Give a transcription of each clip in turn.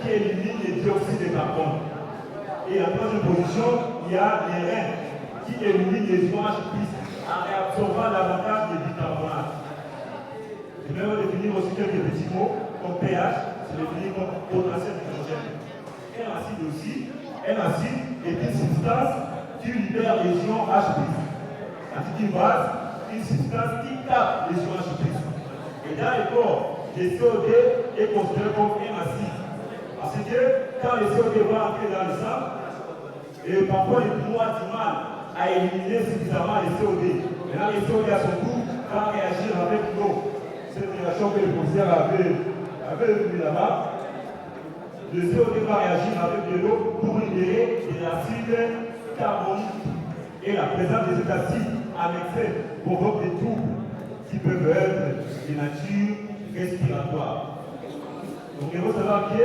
qui élimine les dioxydes de carbone. Et en troisième position, il y a les reins qui éliminent les ions H+ en réabsorbant davantage des bicarbonates. Je vais vous définir aussi quelques petits mots comme pH, c'est défini comme potentiel d'hydrogène. Un acide aussi, un acide est une substance qui libère les ions H+. Tandis qu'une base, une substance qui capte les ions H+. Et dans le corps, le CO2 est considéré comme un acide. Parce que quand le CO2 va entrer dans le sang, et parfois les poumons ont du mal à éliminer suffisamment le CO2. Maintenant, le CO2 à son tour va réagir avec l'eau. Cette réaction que le professeur avait vu là-bas, le CO2 va réagir avec de l'eau pour libérer de l'acide carbonique. Et la présence de cet acide en excès provoque des troubles qui peuvent être de nature respiratoire. Donc il faut savoir que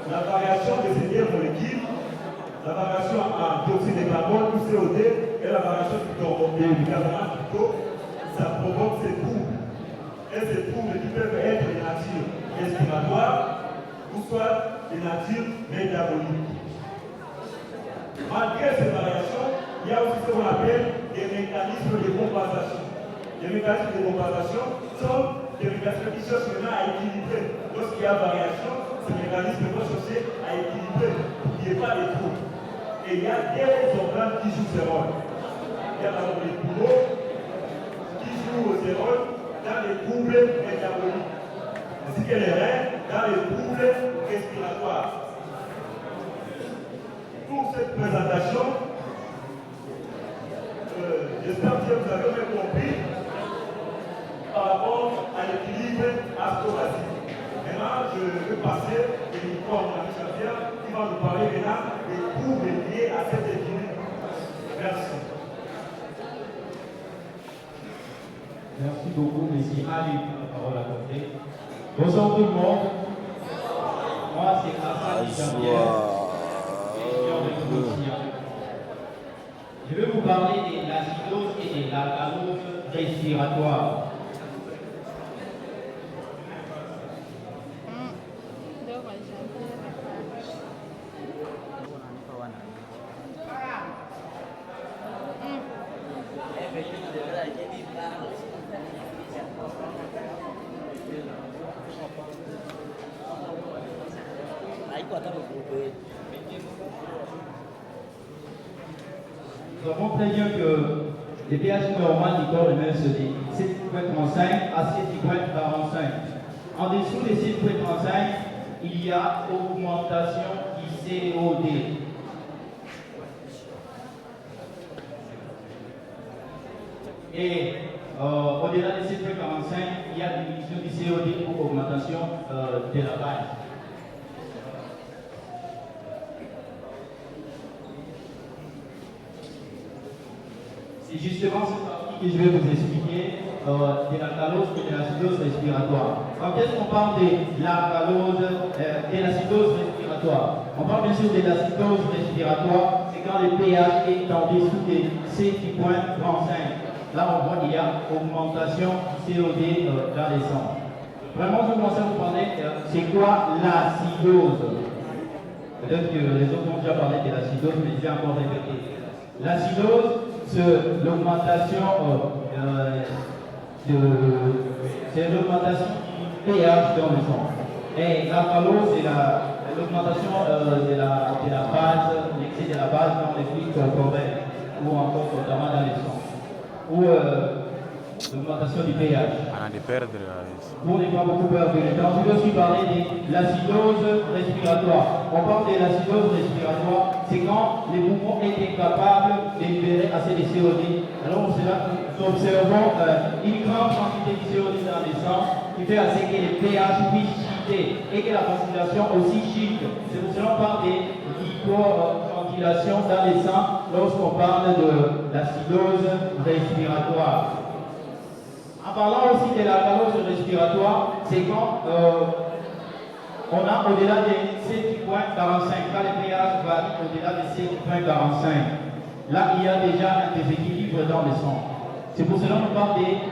la variation de ces deux molécules, la variation en dioxyde de carbone ou CO2 et la variation du carbonate plutôt, ça provoque ces troubles. Et ces troubles qui peuvent être de nature respiratoire ou soit de nature métabolique. Malgré ces variations, il y a aussi ce qu'on appelle des mécanismes de compensation. Les mécanismes de compensation sont des mécanismes qui cherchent maintenant à équilibrer. Lorsqu'il y a variation, ces mécanismes vont chercher à équilibrer pour qu'il n'y ait pas de troubles. Et il y a des organes qui jouent ce rôle. Il y a par exemple les poumons qui jouent ce rôle dans les troubles métaboliques, ainsi que les reins dans les troubles respiratoires. Pour cette présentation, j'espère que vous avez bien compris par rapport à l'équilibre astro-basique. Maintenant, je vais passer le micro à mon ami Xavier qui va nous parler maintenant des troubles liés à cet équilibre. Merci. Merci beaucoup, monsieur Ali, pour la parole accordée. Bonjour tout le monde. Moi, c'est Hassan Xavier, étudiant de Tunisia. Je vais vous parler de l'acidose et de l'alcalose respiratoire. Nous savons très bien que les pH normales du corps humain se dit 7,35 à 7,45. En dessous de 7,35, il y a augmentation du CO2. Et au-delà de 7,45, il y a diminution du CO2 ou augmentation de la base. C'est justement cette partie que je vais vous expliquer de l'alcalose et de l'acidose respiratoire. Quand est-ce qu'on parle de l'alcalose et de l'acidose respiratoire? On parle bien sûr de l'acidose respiratoire, c'est quand le pH est en dessous de 7,35. Là, on voit qu'il y a augmentation du CO2 dans les sangs. Vraiment, je commence à vous parler, c'est quoi l'acidose? Peut-être que les autres ont déjà parlé de l'acidose, mais je vais encore répéter. L'acidose, c'est l'augmentation du pH dans le sang. Et l'alcalose, c'est l'augmentation de la base, l'excès de la base dans les fluides corporels, ou encore notamment dans les sangs. Ou l'augmentation du pH. Pour ne pas beaucoup perdre de temps, je vais aussi parler de l'acidose respiratoire. On parle de l'acidose respiratoire, c'est quand les poumons sont incapables de libérer assez de CO2. Alors c'est là que nous observons une grande quantité de CO2 dans les sangs qui fait assez que le pH puisse chuter et que la ventilation aussi chute. C'est pour cela qu'on parle d'hyperventilation dans les sangs lorsqu'on parle de l'acidose respiratoire. En parlant aussi de l'alcalose respiratoire, c'est quand on a au-delà de 7,45, quand le pH varie au-delà de 7,45. Là, il y a déjà un déséquilibre dans le sang. C'est pour cela qu'on parle des